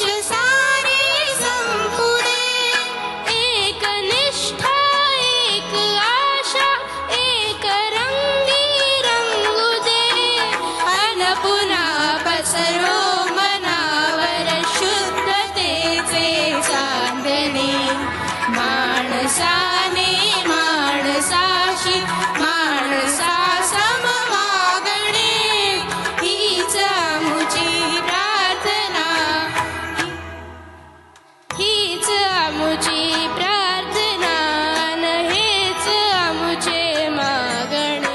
सारे संपुदे, एक निष्ठा एक आशा एक रंगी रंगू दे, अन पुन्हा पसरो मनावर शुद्धतेचे चांदणे, माणसाने माणसाशी माणसा सम वागणे, हीच आमुची प्रार्थना, हीच आमुची प्रार्थना, न हेच आमुचे मागणे.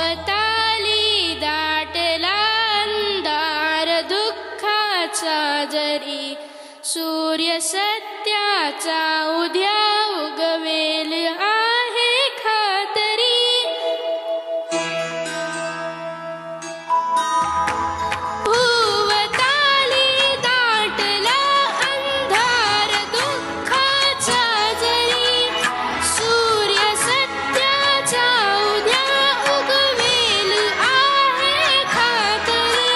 उवताली दाटला अंधार दुःखाचा जरी, सूर्य सत्याचा उद्या उगवेल आहे खातरी. उवताली दाटला अंधार दुःखाचा जरी, सूर्य सत्याचा उद्या उगवेल आहे खातरी.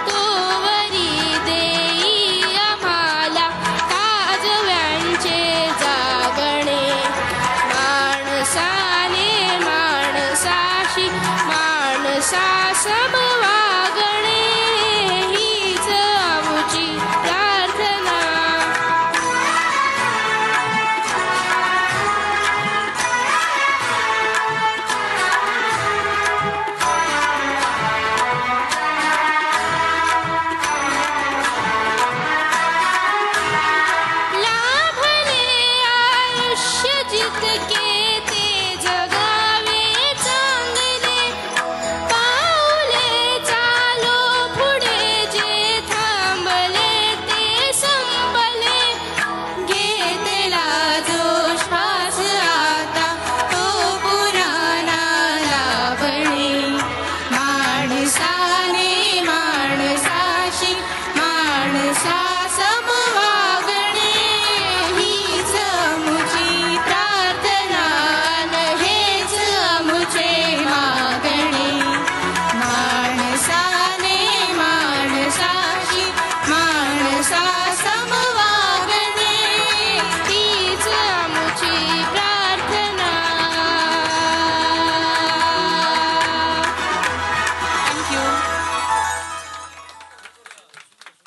तोवरी देई आम्हाला काजव्यांचे जागणे, माणसाने माणसाशी माणसा समवा